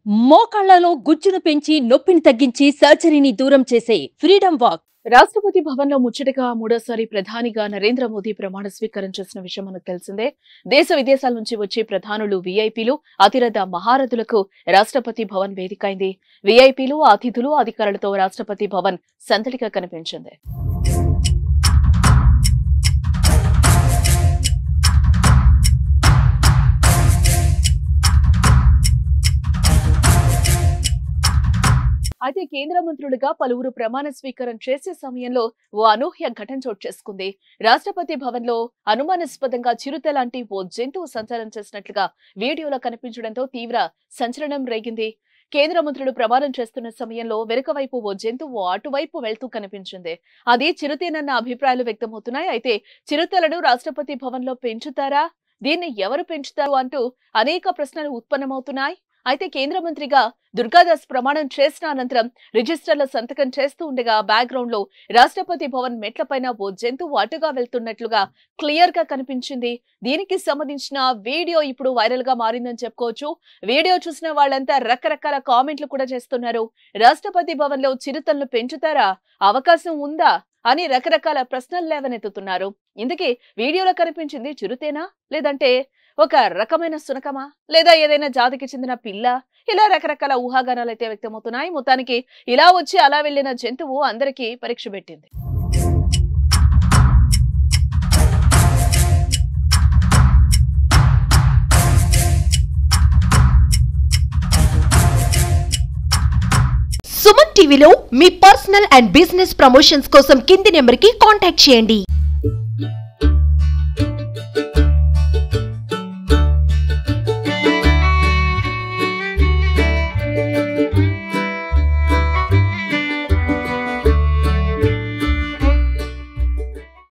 మోకాళ్లలో గుజ్జును పెంచి నొప్పిని తగ్గించి సర్జరీని దూరం చేసే ఫ్రీడమ్ వాక్. రాష్ట్రపతి భవన్లో ముచ్చటగా మూడోసారి ప్రధానిగా నరేంద్ర మోదీ ప్రమాణ స్వీకారం చేసిన విషయం మనకు తెలిసిందే. దేశ విదేశాల నుంచి వచ్చే ప్రధానులు, వీఐపీలు, అతిరథ మహారథులకు రాష్ట్రపతి భవన్ వేదికైంది. వీఐపీలు, అతిథులు, అధికారులతో రాష్ట్రపతి భవన్ సందడిగా కనిపించింది. అయితే కేంద్ర మంత్రులుగా పలువురు ప్రమాణ స్వీకారం చేసే సమయంలో ఓ అనూహ్య ఘటన చోటు చేసుకుంది. రాష్ట్రపతి భవన్ లో అనుమానాస్పదంగా చిరుత లాంటి ఓ జంతువు సంచారం చేసినట్లుగా వీడియోలో కనిపించడంతో తీవ్ర సంచలనం రేగింది. కేంద్ర మంత్రులు ప్రమాణం చేస్తున్న సమయంలో వెనుక వైపు ఓ జంతువు అటువైపు వెళ్తూ కనిపించింది. అది చిరుతేనన్న అభిప్రాయాలు వ్యక్తమవుతున్నాయి. అయితే చిరుతలను రాష్ట్రపతి భవన్ లో పెంచుతారా, దీన్ని ఎవరు పెంచుతారు అంటూ అనేక ప్రశ్నలు ఉత్పన్నమవుతున్నాయి. అయితే కేంద్ర మంత్రిగా దుర్గాదాస్ ప్రమాణం చేసిన అనంతరం రిజిస్టర్ల సంతకం చేస్తూ ఉండగా బ్యాక్గ్రౌండ్ లో రాష్ట్రపతి భవన్ మెట్లపైన ఓ జంతువు అటుగా వెళ్తున్నట్లుగా క్లియర్ గా కనిపించింది. దీనికి సంబంధించిన వీడియో ఇప్పుడు వైరల్ గా మారిందని చెప్పుకోవచ్చు. వీడియో చూసిన వాళ్ళంతా రకరకాల కామెంట్లు కూడా చేస్తున్నారు. రాష్ట్రపతి భవన్ లో చిరుతలను పెంచుతారా, అవకాశం ఉందా అని రకరకాల ప్రశ్నలు లేవనెత్తుతున్నారు. ఇందుకే వీడియోలో కనిపించింది చిరుతేనా, లేదంటే ఒక రకమైన సునకమా, లేదా ఏదైనా జాతికి చెందిన పిల్ల, ఇలా రకరకాల ఊహాగానాలు అయితే వ్యక్తమవుతున్నాయి. మొత్తానికి ఇలా వచ్చి అలా వెళ్లిన జంతువు అందరికీ పరీక్ష పెట్టింది. సుమన్ టీవీలో మీ పర్సనల్ అండ్ బిజినెస్ ప్రమోషన్స్ కోసం కింది నెంబర్కి కాంటాక్ట్ చేయండి.